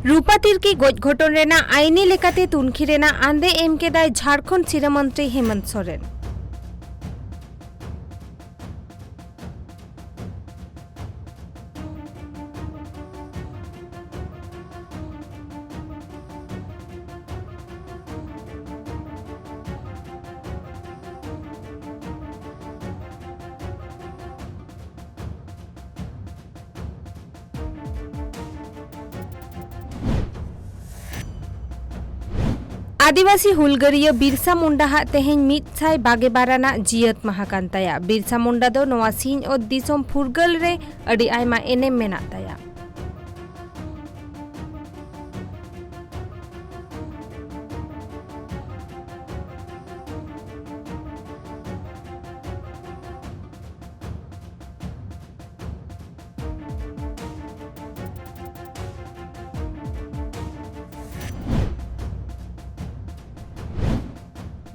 रूपा तिर्की गज घटन रेना आईनी लेकाते तुनखी रेना आंदे एम केदाय झारखंड सिरामंत्री हेमंत सोरेन। आदिवासी हुलगरिया बिरसा मुंडा तेहेन 122 जियत माहा कान ताया। बिरसा मुंडा दो नोआ सिंह और दिसोम फुरगल रे अडी आयमा एनेम मेना ताया।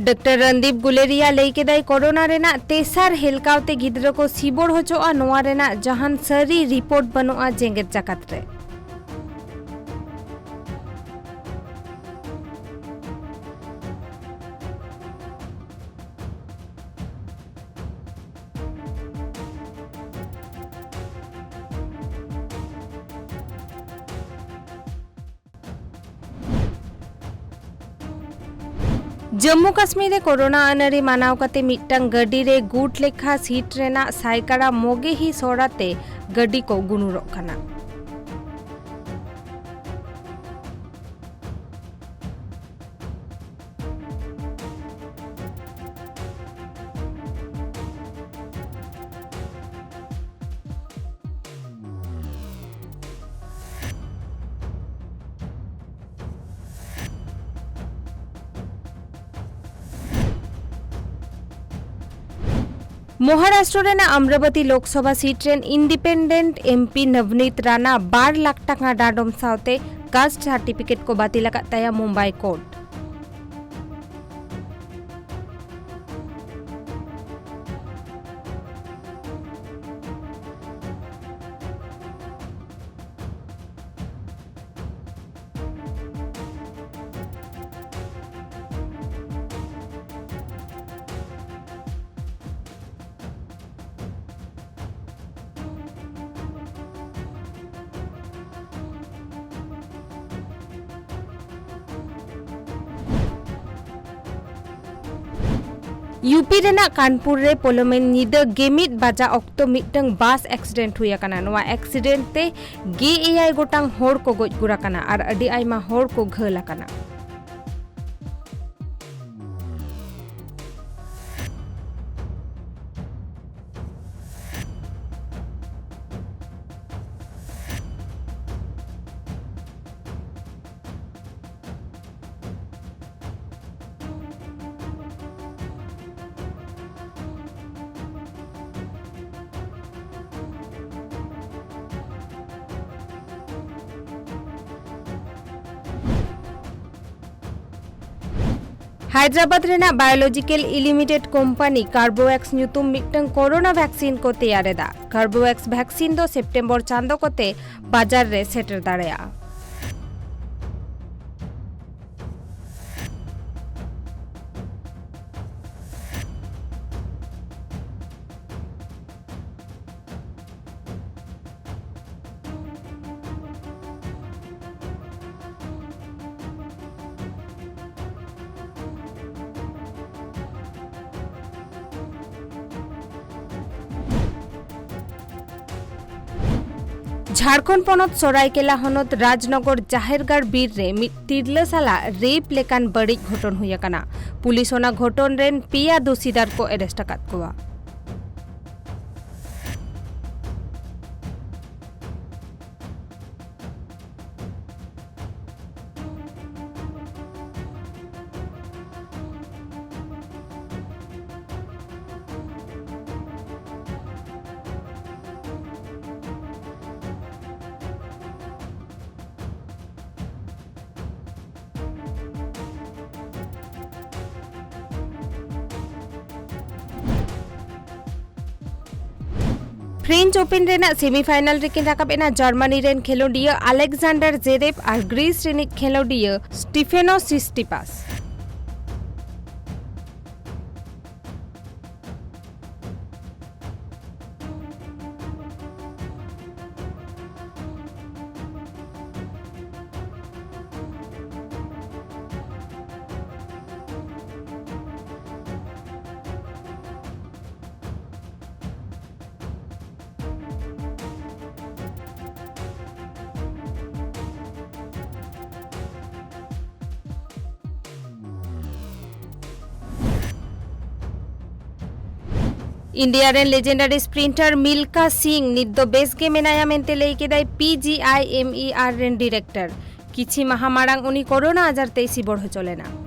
डॉक्टर रणदीप गुलेरिया लैकेदाय कोरोना रेना तेसार हेलकावते गिद्रा को सिबोड़ होचोआ नोआ रेना जहान सरी रिपोर्ट बनुआ जेंगेत जाकात रे। जम्मू कश्मीर कोरोना अनारी मानाव कते मिट्टंग गड्डी रे गुट लेखा सीट रेना साइकारा मोगे ही सोड़ाते गड्डी को गुनुरोक कना। महाराष्ट्र रेना अमरावती लोकसभा सीट रेन इंडिपेंडेंट एमपी नवनीत राणा 12 लाख टाका डाडम सावते कास्ट सर्टिफिकेट को बातिल ताया मुंबई कोर्ट। यूपी रेना कानपुर रे पोलोमेन निदा गेमित बाजा ऑक्टो मिटंग बस एक्सीडेंट हुई काना। नोआ एक्सीडेंट ते गे एआई गोटांग होड़ को गोज गुरा काना और अडी आयमा होड़ को घला काना। हैदराबाद रेना बायोलॉजिकल लिमिटेड कंपनी कार्बोवैक्स न्यूतुम मिटंग कोरोना वैक्सीन को तैयारेदा। कार्बोवैक्स वैक्सीन दो सेप्टेम्बर चांदो कोते बाजार रे सेटर दाड़ेया। झारखंड पनत सरायकेला हनत राजनगर जाहेरगाड़ बीर रे मिट तिरला साला रेप लेकान बड़ी घटन हुई काना। पुलिस ओना घटन रेन पेया दोषीदार को एरेस्ट अकात कोवा। फ्रेंच ओपन रेना सेमीफाइनल रेकिन राकाब एना जर्मनी रेन खेलोडिया अलेक्जेंडर जेरेव और ग्रीस रेनिक खेलोडिया स्टीफेनोस सिस्टिपास। इंडिया रेन लेजेंडरी स्प्रिंटर मिल्खा सिंह निद्दो बेस गे मेनाया मेनते लई केदाय PGIMER रेन डायरेक्टर किछि माहा मारांग उनी कोरोना आजार तेई सिबड़ हो चलेना।